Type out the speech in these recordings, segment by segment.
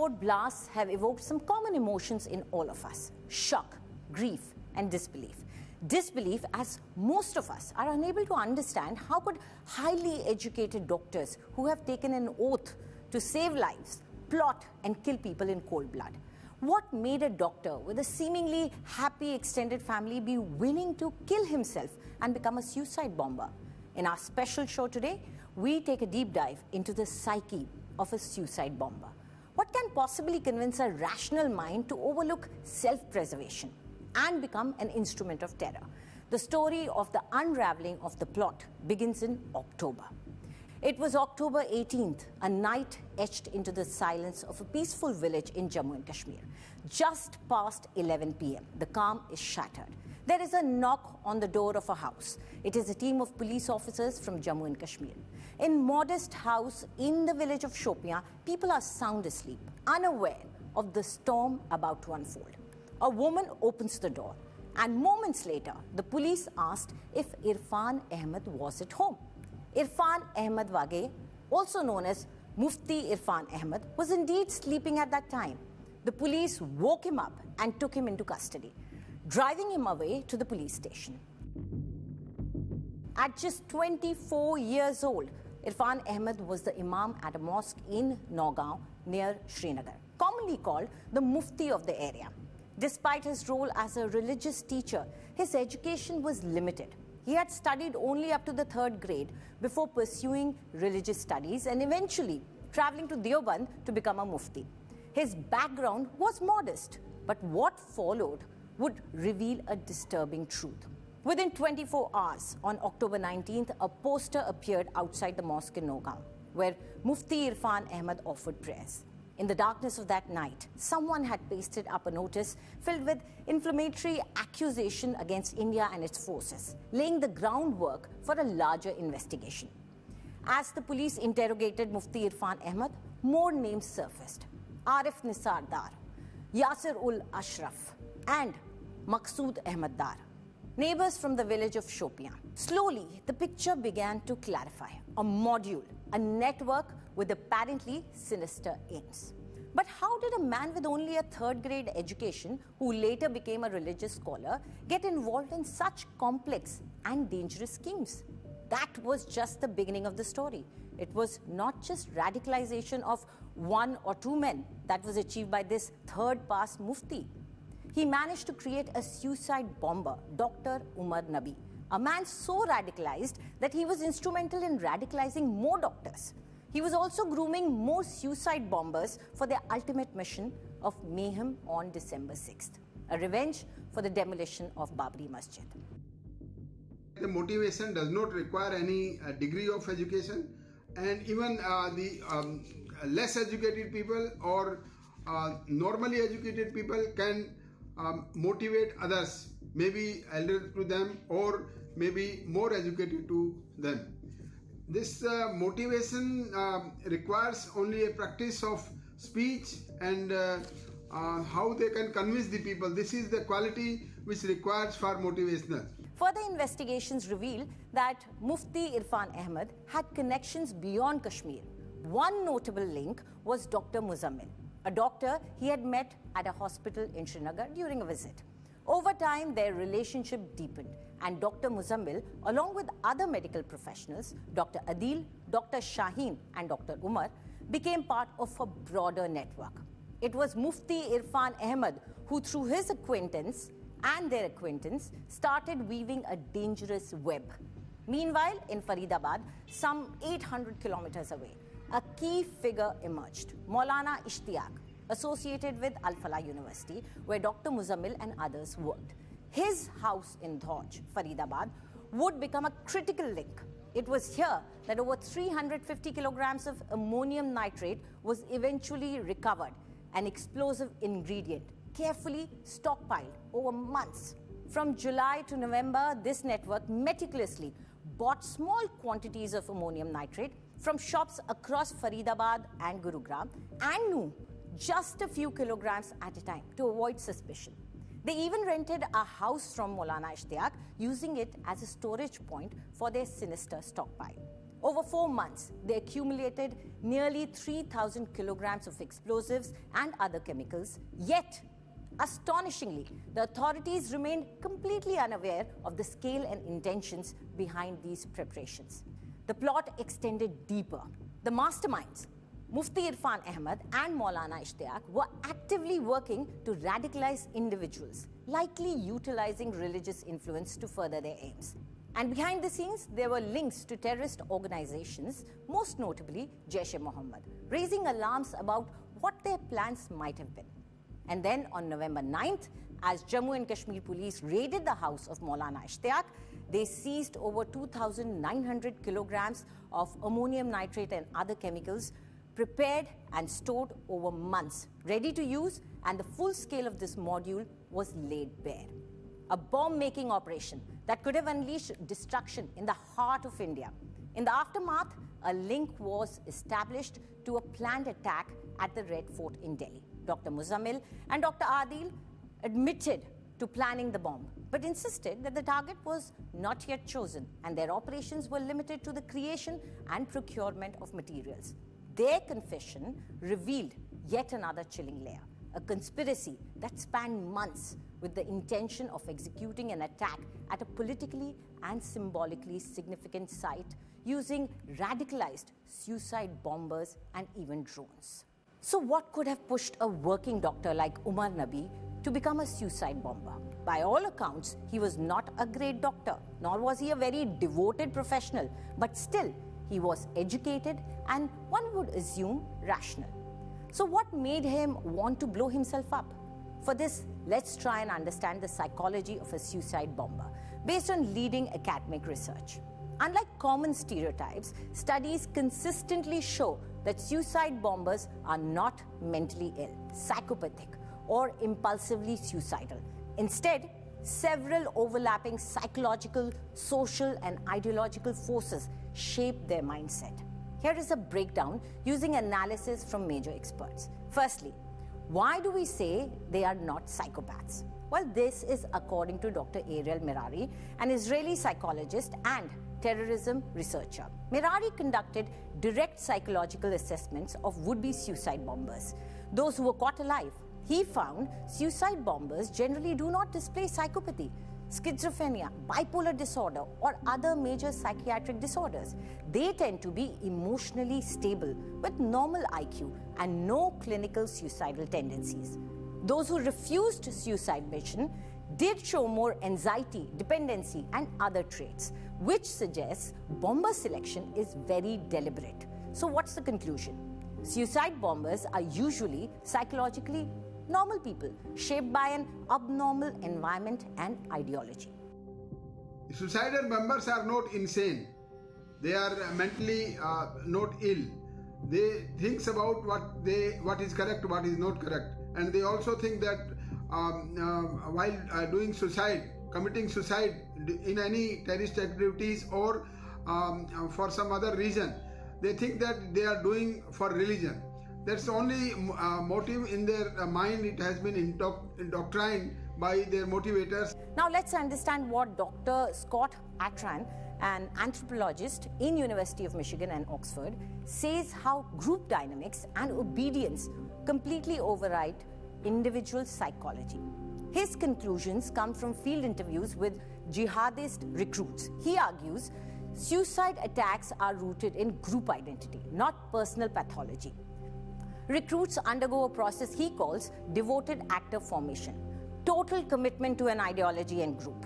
short blasts have evoked some common emotions in all of us: shock, grief, and disbelief. Disbelief, as most of us are unable to understand how could highly educated doctors who have taken an oath to save lives plot and kill people in cold blood. What made a doctor with a seemingly happy extended family be willing to kill himself and become a suicide bomber? In our special show today, we take a deep dive into the psyche of a suicide bomber. What can possibly convince a rational mind to overlook self-preservation and become an instrument of terror? The story of the unraveling of the plot begins in October. It was October 18th, a night etched into the silence of a peaceful village in Jammu and Kashmir. Just past 11 p.m., the calm is shattered. There is a knock on the door of a house. It is a team of police officers from Jammu and Kashmir. In modest house in the village of Shopian, people are sound asleep, unaware of the storm about to unfold. A woman opens the door, and moments later, the police asked if Irfan Ahmed was at home. Irfan Ahmed Wage, also known as Mufti Irfan Ahmed, was indeed sleeping at that time. The police woke him up and took him into custody, driving him away to the police station. At just 24 years old, Irfan Ahmed was the imam at a mosque in Nagaon near Srinagar, commonly called the Mufti of the area. Despite his role as a religious teacher, his education was limited. He had studied only up to the 3rd grade before pursuing religious studies and eventually traveling to Deoband to become a mufti. His background was modest, but what followed would reveal a disturbing truth. Within 24 hours, on October 19th, a poster appeared outside the mosque in Nagaon, where Mufti Irfan Ahmed offered prayers. In the darkness of that night, someone had pasted up a notice filled with inflammatory accusation against India and its forces, laying the groundwork for a larger investigation. As the police interrogated Mufti Irfan Ahmed, more names surfaced: Arif Nisar Dar, Yasir ul Ashraf, and Maqsood Ahmed Dar, neighbors from the village of Shopian. Slowly, the picture began to clarify: a module, a network with apparently sinister aims. But how did a man with only a 3rd grade education, who later became a religious scholar, get involved in such complex and dangerous schemes? That was just the beginning of the story. It was not just radicalization of 1 or 2 men that was achieved by this third-pass mufti. He managed to create a suicide bomber, Dr. Umar Nabi, a man so radicalized that he was instrumental in radicalizing more doctors. He was also grooming more suicide bombers for their ultimate mission of mayhem on December 6th, a revenge for the demolition of Babri Masjid. The motivation does not require any degree of education, and even the less educated people or normally educated people can motivate others, maybe elder to them or maybe more educated to them. This motivation requires only a practice of speech and how they can convince the people. This is the quality which requires for motivational. Further investigations reveal that Mufti Irfan Ahmed had connections beyond Kashmir. One notable link was Dr. Muzammil, a doctor he had met at a hospital in Srinagar during a visit. Over time, their relationship deepened, and Dr. Muzammil, along with other medical professionals, Dr. Adil, Dr. Shaheen, and Dr. Umar, became part of a broader network. It was Mufti Irfan Ahmed who, through his acquaintance and their acquaintance, started weaving a dangerous web. Meanwhile, in Faridabad, some 800 kilometers away, a key figure emerged: Maulana Ishtiyaq, associated with Al-Falah University, where Dr. Muzammil and others worked. His house in Dhauj, Faridabad, would become a critical link. It was here that over 350 kilograms of ammonium nitrate was eventually recovered, an explosive ingredient carefully stockpiled over months. From July to November, this network meticulously bought small quantities of ammonium nitrate from shops across Faridabad and Gurugram and knew just a few kilograms at a time to avoid suspicion. They even rented a house from Maulana Ishtiyaq, using it as a storage point for their sinister stockpile. Over 4 months, they accumulated nearly 3,000 kilograms of explosives and other chemicals, yet, astonishingly, the authorities remained completely unaware of the scale and intentions behind these preparations. The plot extended deeper. The masterminds, Mufti Irfan Ahmed and Maulana Ishtiaq, were actively working to radicalize individuals, likely utilizing religious influence to further their aims. And behind the scenes, there were links to terrorist organizations, most notably Jaish-e-Mohammed, raising alarms about what their plans might have been. And then on November 9th, as Jammu and Kashmir police raided the house of Maulana Ishtiaq, they seized over 2,900 kilograms of ammonium nitrate and other chemicals prepared and stored over months, ready to use, and the full scale of this module was laid bare. A bomb-making operation that could have unleashed destruction in the heart of India. In the aftermath, a link was established to a planned attack at the Red Fort in Delhi. Dr. Muzammil and Dr. Adil admitted to planning the bomb, but insisted that the target was not yet chosen and their operations were limited to the creation and procurement of materials. Their confession revealed yet another chilling layer, a conspiracy that spanned months with the intention of executing an attack at a politically and symbolically significant site using radicalized suicide bombers and even drones. So what could have pushed a working doctor like Umar Nabi to become a suicide bomber? By all accounts, he was not a great doctor, nor was he a very devoted professional, but still, he was educated and one would assume rational. So what made him want to blow himself up? For this, let's try and understand the psychology of a suicide bomber based on leading academic research. Unlike common stereotypes, studies consistently show that suicide bombers are not mentally ill, psychopathic, or impulsively suicidal. Instead, several overlapping psychological, social, and ideological forces shape their mindset. Here is a breakdown using analysis from major experts. Firstly, why do we say they are not psychopaths? Well, this is according to Dr. Ariel Mirari, an Israeli psychologist and terrorism researcher. Mirari conducted direct psychological assessments of would-be suicide bombers, those who were caught alive. He found suicide bombers generally do not display psychopathy, schizophrenia, bipolar disorder, or other major psychiatric disorders. They tend to be emotionally stable with normal IQ and no clinical suicidal tendencies. Those who refused suicide mission did show more anxiety, dependency, and other traits, which suggests bomber selection is very deliberate. So what's the conclusion? Suicide bombers are usually psychologically normal people, shaped by an abnormal environment and ideology. Suicidal bombers are not insane. They are mentally not ill. They think about what is correct, what is not correct. And they also think that while doing suicide, committing suicide in any terrorist activities or for some other reason, they think that they are doing for religion. That's the only motive in their mind. It has been indoctrined by their motivators. Now let's understand what Dr. Scott Atran, an anthropologist in University of Michigan and Oxford, says how group dynamics and obedience completely override individual psychology. His conclusions come from field interviews with jihadist recruits. He argues suicide attacks are rooted in group identity, not personal pathology. Recruits undergo a process he calls devoted actor formation, total commitment to an ideology and group.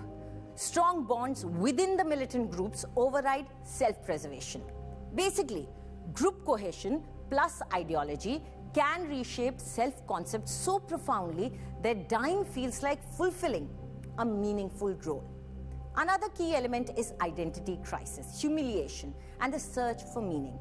Strong bonds within the militant groups override self-preservation. Basically, group cohesion plus ideology can reshape self-concept so profoundly that dying feels like fulfilling a meaningful role. Another key element is identity crisis, humiliation, and the search for meaning.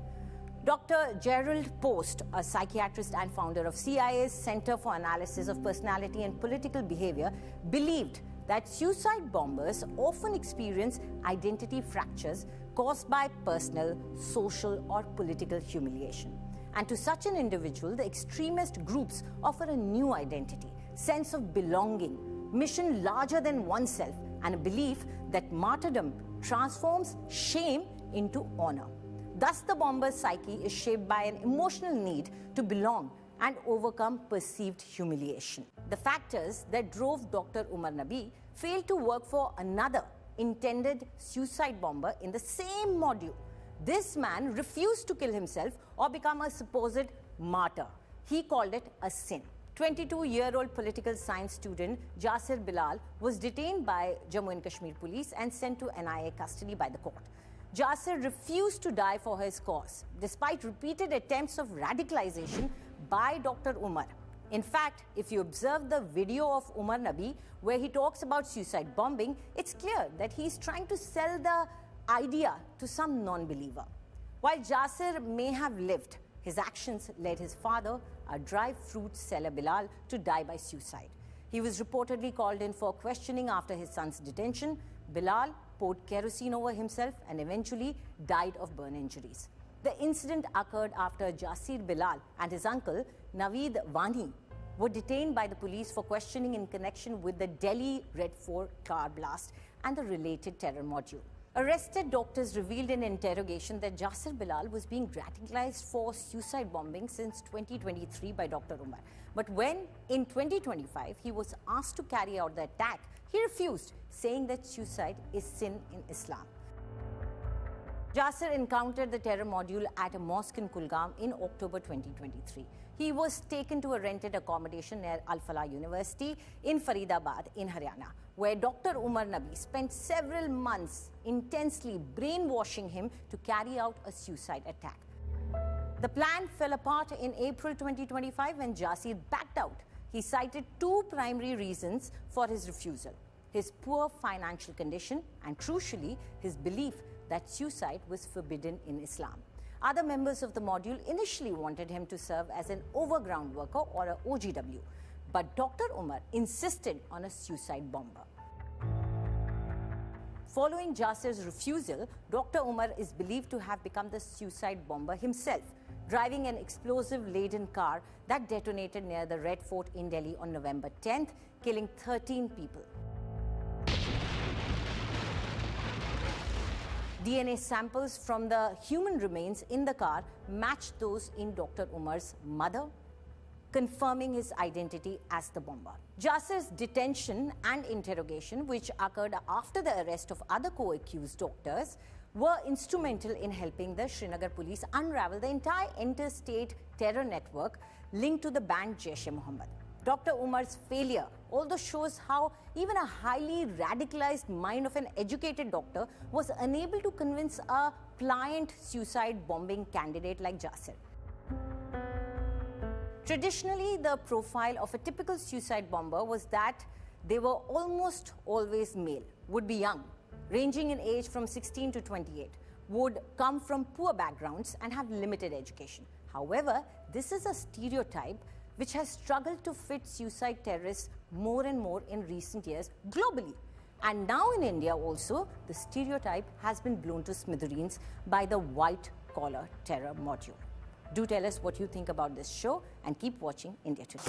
Dr. Gerald Post, a psychiatrist and founder of CIA's Center for Analysis of Personality and Political Behavior, believed that suicide bombers often experience identity fractures caused by personal, social, or political humiliation. And to such an individual, the extremist groups offer a new identity, sense of belonging, mission larger than oneself, and a belief that martyrdom transforms shame into honor. Thus, the bomber's psyche is shaped by an emotional need to belong and overcome perceived humiliation. The factors that drove Dr. Umar Nabi failed to work for another intended suicide bomber in the same module. This man refused to kill himself or become a supposed martyr. He called it a sin. 22-year-old political science student Jasir Bilal was detained by Jammu and Kashmir police and sent to NIA custody by the court. Jasir refused to die for his cause, despite repeated attempts of radicalization by Dr. Umar. In fact, if you observe the video of Umar Nabi, where he talks about suicide bombing, it's clear that he's trying to sell the idea to some non-believer. While Jasir may have lived, his actions led his father, a dry fruit seller Bilal, to die by suicide. He was reportedly called in for questioning after his son's detention. Bilal poured kerosene over himself and eventually died of burn injuries. The incident occurred after Jasir Bilal and his uncle, Naveed Wani, were detained by the police for questioning in connection with the Delhi Red Fort car blast and the related terror module. Arrested doctors revealed in interrogation that Jasir Bilal was being radicalized for suicide bombing since 2023 by Dr. Umar. But when, in 2025, he was asked to carry out the attack, he refused, saying that suicide is sin in Islam. Jasir encountered the terror module at a mosque in Kulgam in October 2023. He was taken to a rented accommodation near Al-Falah University in Faridabad in Haryana, where Dr. Umar Nabi spent several months intensely brainwashing him to carry out a suicide attack. The plan fell apart in April 2025 when Jasir backed out. He cited two primary reasons for his refusal: his poor financial condition and, crucially, his belief that suicide was forbidden in Islam. Other members of the module initially wanted him to serve as an overground worker or a OGW, but Dr. Umar insisted on a suicide bomber. Following Jasir's refusal, Dr. Umar is believed to have become the suicide bomber himself, driving an explosive-laden car that detonated near the Red Fort in Delhi on November 10th, killing 13 people. DNA samples from the human remains in the car matched those in Dr. Umar's mother, confirming his identity as the bomber. Jasir's detention and interrogation, which occurred after the arrest of other co-accused doctors, were instrumental in helping the Srinagar police unravel the entire interstate terror network linked to the banned Jaish-e-Mohammed. Dr. Umar's failure also shows how even a highly radicalized mind of an educated doctor was unable to convince a pliant suicide bombing candidate like Jasir. Traditionally, the profile of a typical suicide bomber was that they were almost always male, would be young, ranging in age from 16 to 28, would come from poor backgrounds and have limited education. However, this is a stereotype which has struggled to fit suicide terrorists more and more in recent years globally. And now in India also, the stereotype has been blown to smithereens by the white-collar terror module. Do tell us what you think about this show and keep watching India Today.